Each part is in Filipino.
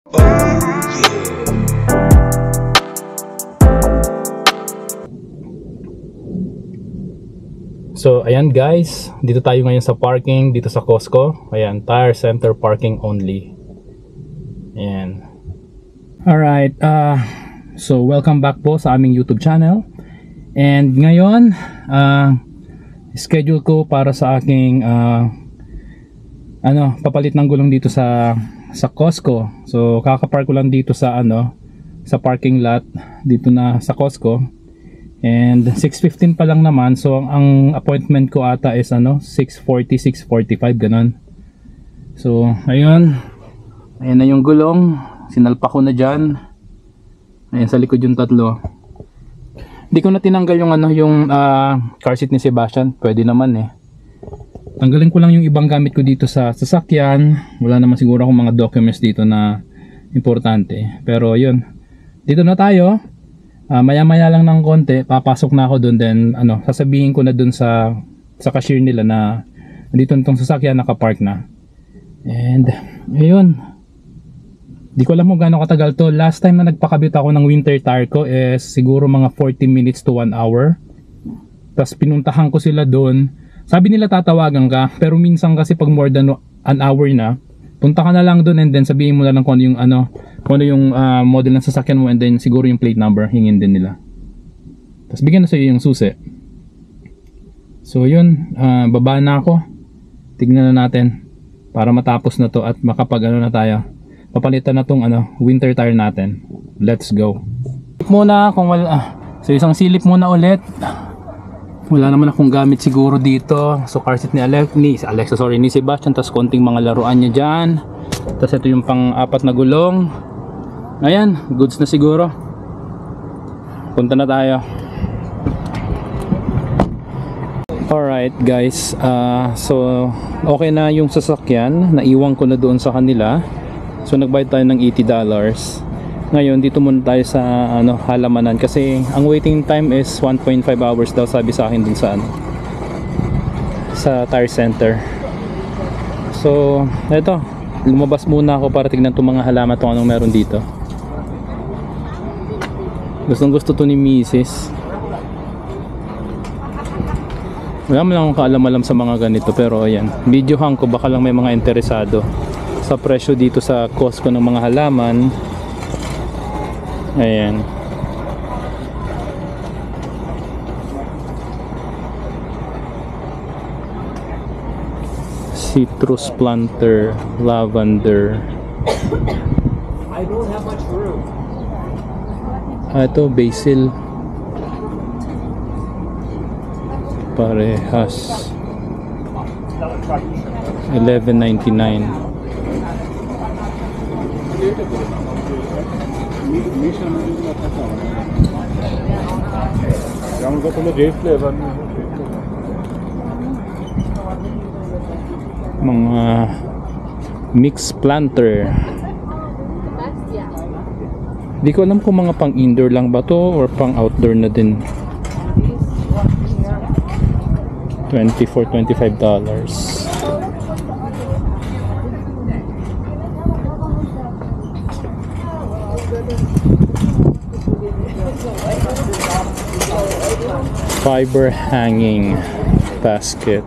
So ayan guys, dito tayo ngayon sa parking dito sa Costco. Ayan, tire center parking only. Ayan. Alright, so welcome back po sa aming YouTube channel. And ngayon, schedule ko para sa aking papalit ng gulong dito sa Costco. So kakapark ko lang dito sa sa parking lot dito na sa Costco. And 6:15 pa lang naman. So ang appointment ko ata is 6:40, 6:45 ganon. So ayun. Ayan na yung gulong. Sinalpa ko na dyan. Ayan sa likod yung tatlo. Hindi ko na tinanggal yung car seat ni Sebastian. Pwede naman eh. Tanggalin ko lang yung ibang gamit ko dito sa sasakyan. Wala naman siguro akong mga documents dito na importante. Pero yun. Dito na tayo. Maya maya lang ng konti, papasok na ako doon, then sasabihin ko na doon sa cashier nila na dito nitong sasakyan nakapark na. And ayun, di ko alam kung gaano katagal to. Last time na nagpakabit ako ng winter tire ko is siguro mga 40 minutes to 1 hour. Tapos pinuntahan ko sila doon. Sabi nila tatawagan ka, pero minsan kasi pag more than an hour na, punta ka na lang doon and then sabihin mo na lang kung ano yung model ng sasakyan mo, and then siguro yung plate number hingin din nila. Tapos bigyan na sa iyo yung susi. So yun, baba na ako. Tignan na natin para matapos na to at makapag na tayo. Papalitan na tong winter tire natin. Let's go. Muna kung wala. So isang silip muna ulit. Wala naman akong gamit siguro dito. So car seat ni Sebastian, tas konting mga laruan niya dyan. Tas ito yung pang-apat na gulong. Ayan, goods na siguro. Punta na tayo. Alright guys, so okay na yung sasakyan. Naiwan ko na doon sa kanila. So nagbayad tayo ng $80. Ngayon dito muna tayo sa halamanan kasi ang waiting time is 1.5 hours daw, sabi sa akin dun sa tire center. So eto, lumabas muna ako para tignan itong mga halaman kung anong meron dito. Gustong gusto to ni Mrs. Wala mo lang akong kaalam-alam sa mga ganito, pero ayan, videohan ko, baka lang may mga interesado sa presyo dito sa Costco ng mga halaman. Ayan. Citrus planter, lavender. I don't have much room. Ito basil. Parehas. $11.99. Mga mixed planter. Di ko alam kung mga pang indoor lang ba to or pang outdoor na din. $25. Fiber hanging basket.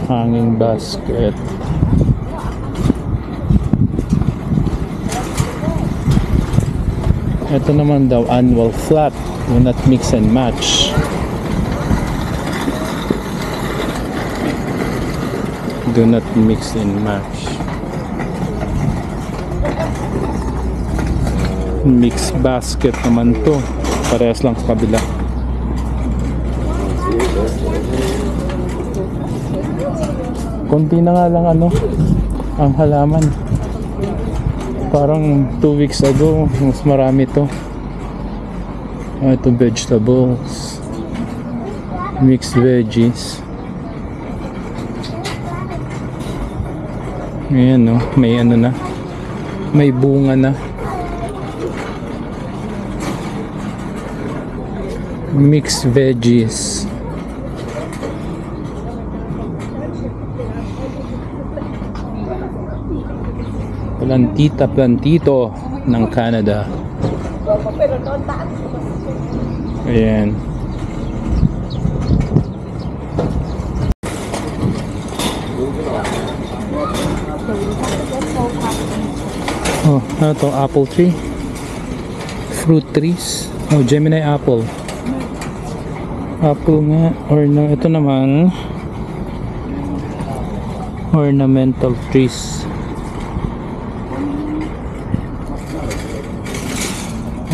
Hanging basket. Ito naman daw annual flat. Do not mix and match. Do not mix and match. Mix basket naman to. Parehas lang sa kabila. Konti na nga lang ang halaman. Parang 2 weeks ago mas marami to. Ito vegetables, mixed veggies. Ayan may na, may bunga na. Mixed veggies. Plantito ng Canada. Ayan. Oh, ano to? Apple tree? Fruit trees? Oh, Gemini apple. Apple nga. Or no, ito naman ornamental trees.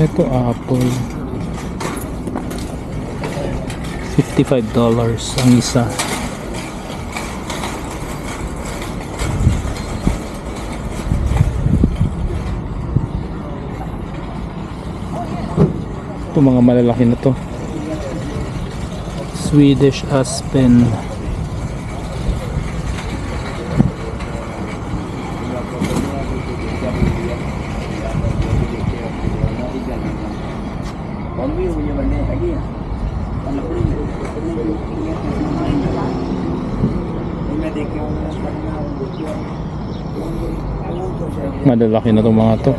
Ito apple. $55 ang isa. Ito mga malalaki na to. Swedish aspen. Malalaki na itong mga to.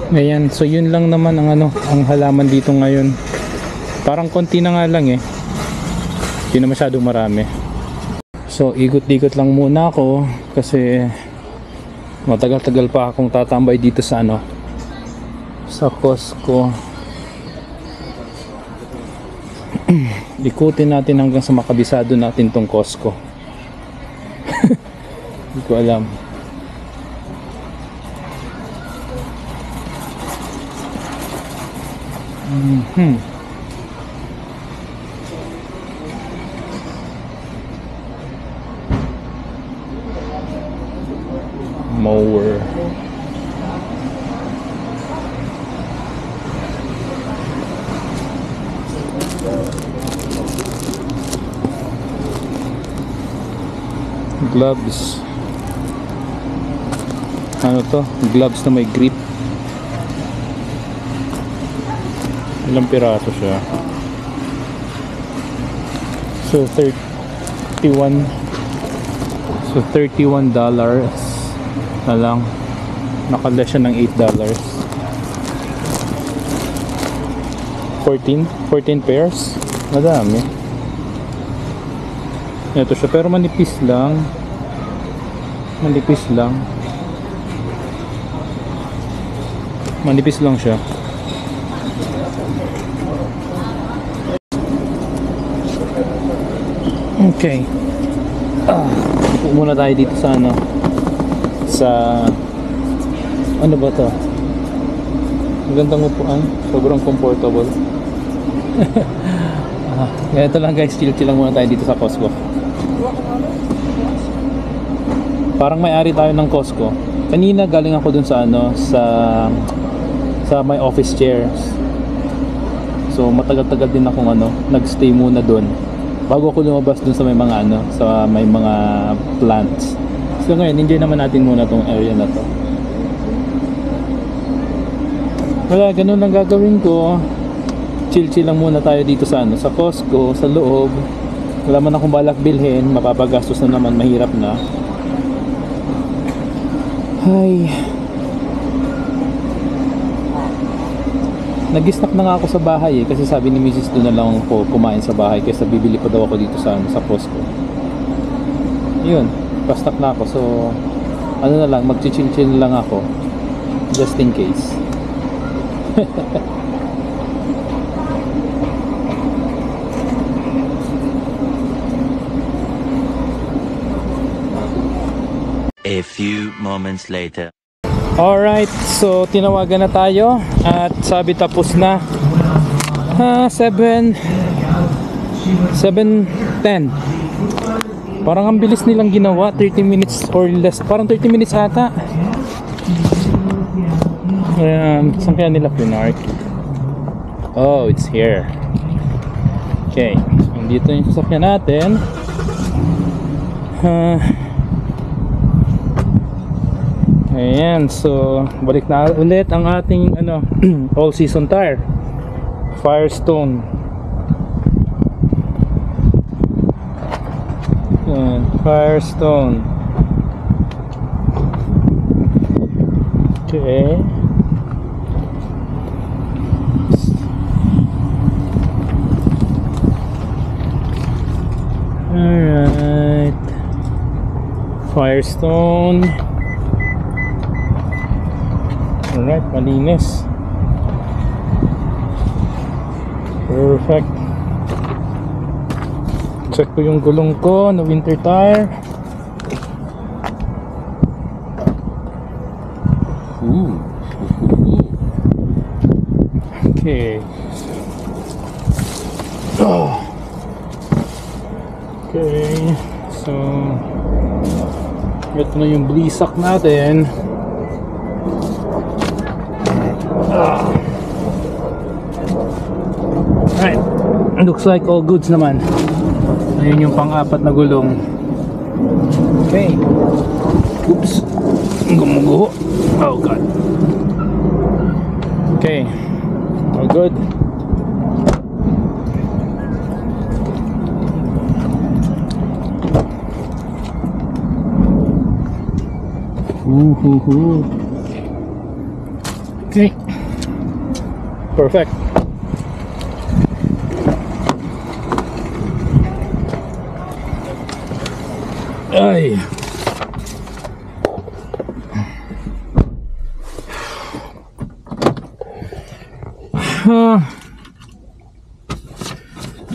Ayan, so yun lang naman ang ang halaman dito ngayon. Parang konti na nga lang eh. Hindi na masyadong marami. So ikot-ikot lang muna ako kasi matagal-tagal pa akong tatambay dito sa sa Costco. Ikutin natin hanggang sa makabisado natin tong Costco. Hindi ko alam. Mower. Gloves. Ano to? Gloves na may grip. Ilang piraso siya? So $31 na lang. Nakaless siya ng $8. 14 pairs. Madami. Ito siya, pero manipis lang. Manipis lang siya. Okay. Upo muna tayo dito sa ano ba to? Magandang upuan. Sobrang comfortable. Ito lang guys, chill lang muna tayo dito sa Costco. Parang may-ari tayo ng Costco. Kanina galing ako dun sa sa my office chairs. So matagal-tagal din akong nagstay muna dun bago ako lumabas dun sa may mga sa may mga plants. So ngayon, enjoy naman natin muna tong area na to. Wala, ganun lang gagawin ko. Chill lang muna tayo dito sa sa Costco, sa loob. Wala man akong balak bilhin, mapapagastos na naman, mahirap na. Ay. Nag-snack na nga ako sa bahay kasi sabi ni Mrs. doon na lang ako kumain sa bahay kaysa bibili pa daw ako dito sa Costco. Yun, pa-snack na ako. So na lang, mag-chill lang ako just in case. A few moments later. Alright, so tinawagan na tayo at sabi tapos na. 7:10. Parang ang bilis nilang ginawa, 30 minutes or less. Parang 30 minutes ata. Ayan, saan kaya nila pinark? Oh, it's here. Okay, so dito yung sasakyan natin. Ayan, so balik na ulit ang ating all season tire. Firestone. Yan, Firestone. Okay. Alright. Firestone. Alright, malinis. Perfect. Check ko yung gulong ko na winter tire. Okay. Okay. So ito na yung blisak natin. Alright. Looks like all goods naman. Ayun yung pang-apat na gulong. Okay. Oops. Gumuguho. Oh god. Okay. All good. Okay. Perfect. Ay.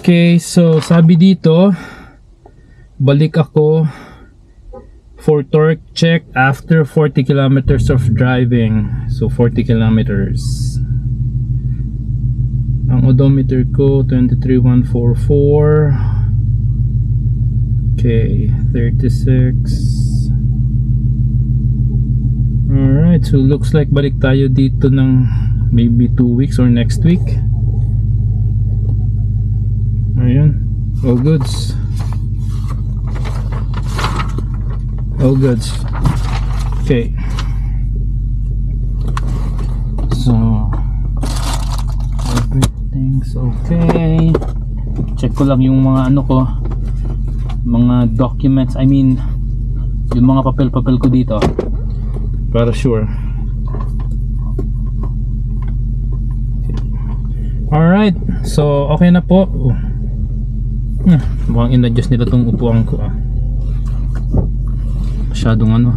Okay, so sabi dito, balik ako for torque check after 40 kilometers of driving. So 40 kilometers. Ang odometer ko 23,144. Okay, 36. Alright, so looks like balik tayo dito ng maybe 2 weeks or next week. Ayan, all goods. All goods. Okay. So everything's okay. Check ko lang yung mga ano ko, mga documents, I mean yung mga papel-papel ko dito para sure. Alright, so okay na po. Mukhang in-adjust nila tong upuan ko. Masyadong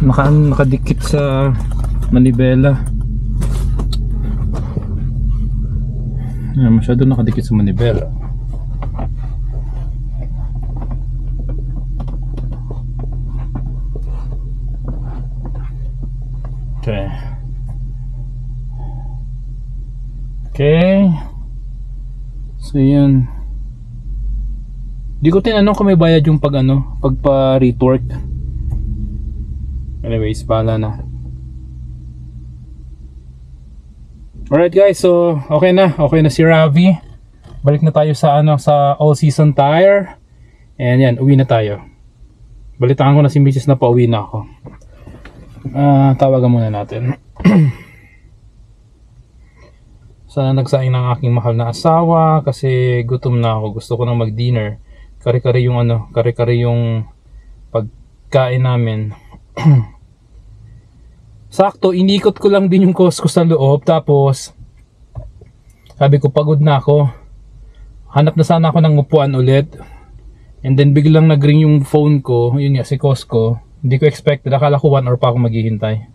nakadikit sa manibela. Masyadong nakadikit sa manibela. Okay. Okay. So yun. Di ko tinanong kung may bayad yung pagpa-retort. Anyways, bahala na. Alright guys, so okay na si Ravi. Balik na tayo sa sa all season tire. And yan, uwi na tayo. Balitaan ko na si Mrs. na pauwi na ako. Tawagan muna natin. Sana nagsaing ng aking mahal na asawa kasi gutom na ako. Gusto ko nang mag-dinner. Kare-kare yung pagkain namin. Sakto, inikot ko lang din yung Costco sa loob. Tapos sabi ko pagod na ako. Hanap na sana ako ng upuan ulit. And then biglang nag-ring yung phone ko. Yun nga, si Costco. Hindi ko expected. Akala ko 1 hour pa ako maghihintay.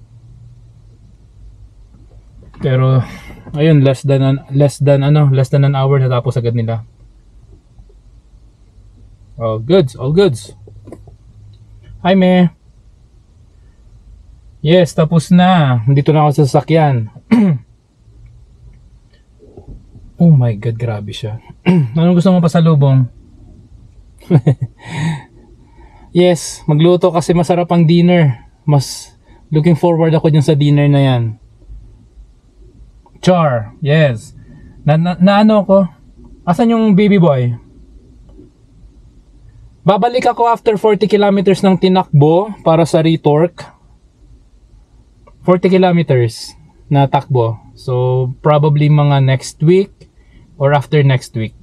Pero ayun, less than an hour natapos agad nila. All goods, all goods. Hi me. Yes, tapos na. Dito na ako sa sasakyan. Oh my god, grabe siya. Anong gusto mo pasalubong? Yes, magluto kasi masarap ang dinner. Mas looking forward ako dyan sa dinner na yan. Char, yes. Na ano ko? Asan yung baby boy? Babalik ako after 40 kilometers ng tinakbo para sa retorque. 40 kilometers na takbo. So probably mga next week or after next week.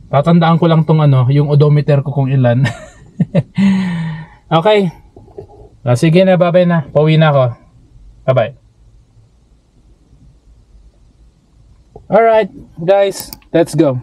Tatandaan ko lang tong yung odometer ko kung ilan. Okay. Sige na, bye-bye na. Pauwi na ako. Bye-bye. Alright, guys, let's go.